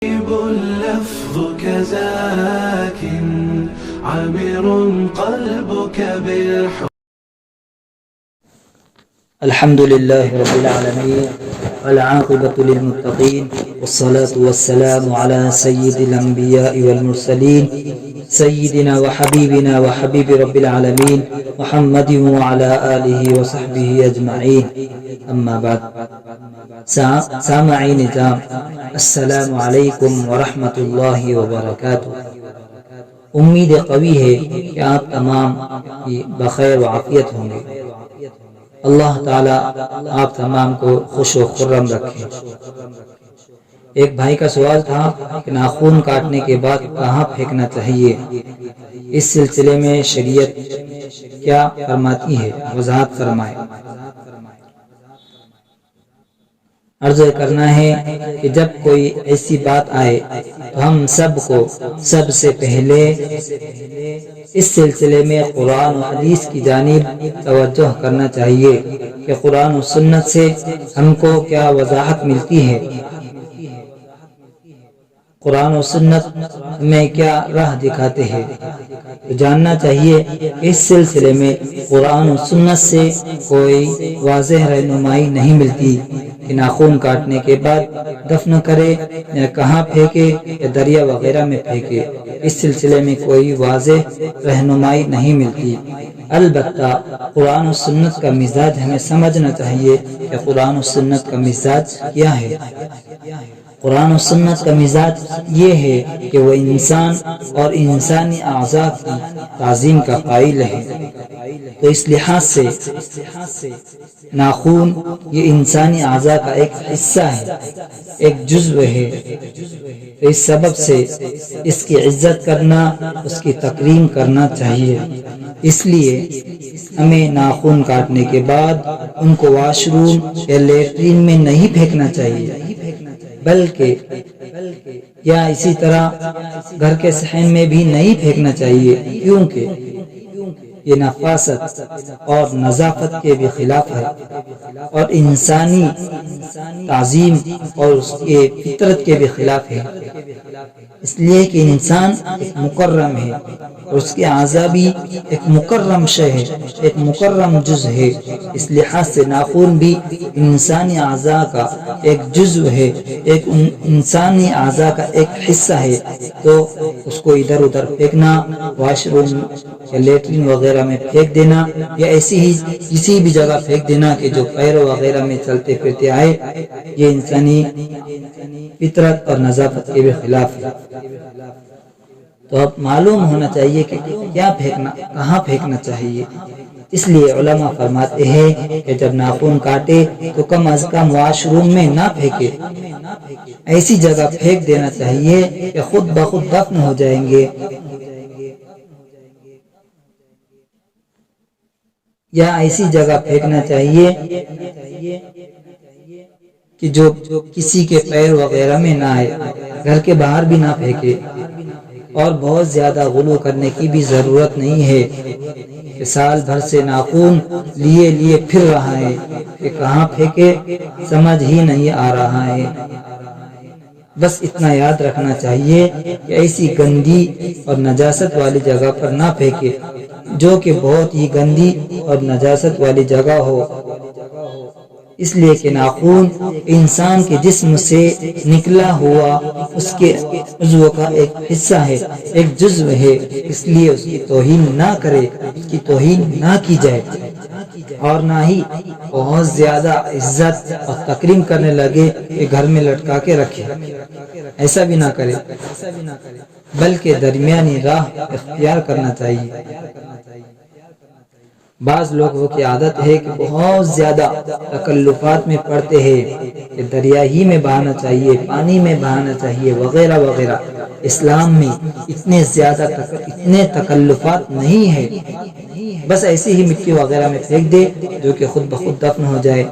اللفظ كزاك عامر قلبك بالحب. الحمد لله رب العالمين والعاقبة للمتقين والصلاة والسلام على سيد الأنبياء والمرسلين سيدنا وحبيبنا وحبيب رب العالمين محمد وعلى آله وصحبه أجمعين. أما بعد. سامعین نظام، السلام علیکم ورحمۃ اللہ وبرکاتہ۔ امید قوی ہے کہ آپ تمام بخیر و عافیت ہوں گے۔ اللہ تعالیٰ آپ تمام کو خوش و خرم رکھے۔ ایک بھائی کا سوال تھا کہ ناخن کاٹنے کے بعد کہاں پھینکنا چاہیے، اس سلسلے میں شریعت کیا فرماتی ہے، وضاحت فرمائے۔ عرض کرنا ہے کہ جب کوئی ایسی بات آئے تو ہم سب کو سب سے پہلے اس سلسلے میں قرآن و حدیث کی جانب توجہ کرنا چاہیے کہ قرآن و سنت سے ہم کو کیا وضاحت ملتی ہے، قرآن و سنت میں کیا راہ دکھاتے ہیں۔ تو جاننا چاہیے کہ اس سلسلے میں قرآن و سنت سے کوئی واضح رہنمائی نہیں ملتی کہ ناخن کاٹنے کے بعد دفن کرے یا کہاں پھینکے یا دریا وغیرہ میں پھینکے، اس سلسلے میں کوئی واضح رہنمائی نہیں ملتی۔ البتہ قرآن و سنت کا مزاج ہمیں سمجھنا چاہیے کہ قرآن و سنت کا مزاج کیا ہے۔ قرآن و سنت کا مزاج یہ ہے کہ وہ انسان اور انسانی اعضاء کی تعظیم کا قائل ہے۔ تو اس لحاظ سے ناخن یہ انسانی اعضاء کا ایک حصہ ہے، ایک جزو ہے۔ تو اس سبب سے اس کی عزت کرنا، اس کی تکریم کرنا چاہیے۔ اس لیے ہمیں ناخن کاٹنے کے بعد ان کو واش روم یا لیٹرین میں نہیں پھینکنا چاہیے، بلکہ یا اسی طرح گھر کے صحن میں بھی نہیں پھینکنا چاہیے، کیونکہ یہ نفاست اور نظافت کے بھی خلاف ہے اور انسانی تعظیم اور اس کے فطرت کے بھی خلاف ہے۔ اس لیے کہ انسان ایک مکرم ہے اور اس کے اعضاء بھی ایک مکرم شے ہے، ایک مکرم جز ہے۔ اس لحاظ سے ناخن بھی انسانی اعضاء کا ایک جزو ہے، ایک انسانی اعضاء کا ایک حصہ ہے۔ تو اس کو ادھر ادھر پھینکنا، واش روم یا لیٹرین وغیرہ میں پھینک دینا یا ایسی ہی کسی بھی جگہ پھینک دینا کہ جو پیروں وغیرہ میں چلتے پھرتے آئے، یہ انسانی فطرت اور نظافت کے بھی خلاف ہے۔ تو اب معلوم ہونا چاہیے کہ کیا پھینکنا، کہاں پھینکنا چاہیے۔ اس لیے علماء فرماتے ہیں کہ جب ناخن کاٹے تو کم از کم واش روم میں نہ پھینکے، ایسی جگہ پھینک دینا چاہیے کہ خود بخود دفن ہو جائیں گے، یا ایسی جگہ پھینکنا چاہیے کہ جو کسی کے پیر وغیرہ میں نہ آئے، گھر کے باہر بھی نہ پھینکے۔ اور بہت زیادہ غلو کرنے کی بھی ضرورت نہیں ہے کہ سال بھر سے ناخن لیے پھر رہا ہے کہ کہاں پھینکے سمجھ ہی نہیں آ رہا ہے۔ بس اتنا یاد رکھنا چاہیے کہ ایسی گندی اور نجاست والی جگہ پر نہ پھینکے جو کہ بہت ہی گندی اور نجاست والی جگہ ہو، اس لیے کہ ناخن انسان کے جسم سے نکلا ہوا اس کے عضو کا ایک حصہ ہے، ایک جزو ہے۔ اس لیے اس کی توہین نہ کرے، اس کی توہین نہ کی جائے، اور نہ ہی بہت زیادہ عزت اور تکریم کرنے لگے کہ گھر میں لٹکا کے رکھے، ایسا بھی نہ کرے، بلکہ درمیانی راہ اختیار کرنا چاہیے۔ بعض لوگوں کی عادت ہے کہ بہت زیادہ تکلفات میں پڑتے ہیں کہ دریا ہی میں بہانا چاہیے، پانی میں بہانا چاہیے وغیرہ وغیرہ۔ اسلام میں اتنے تکلفات نہیں ہے، بس ایسی ہی مٹی وغیرہ میں پھینک دے جو کہ خود بخود دفن ہو جائے۔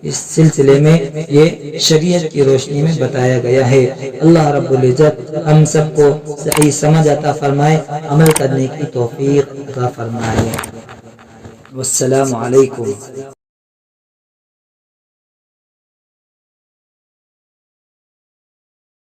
اس سلسلے میں یہ شریعت کی روشنی میں بتایا گیا ہے۔ اللہ رب العزت ہم سب کو صحیح سمجھ عطا فرمائے، عمل کرنے کی توفیق عطا فرمائے۔ والسلام علیکم۔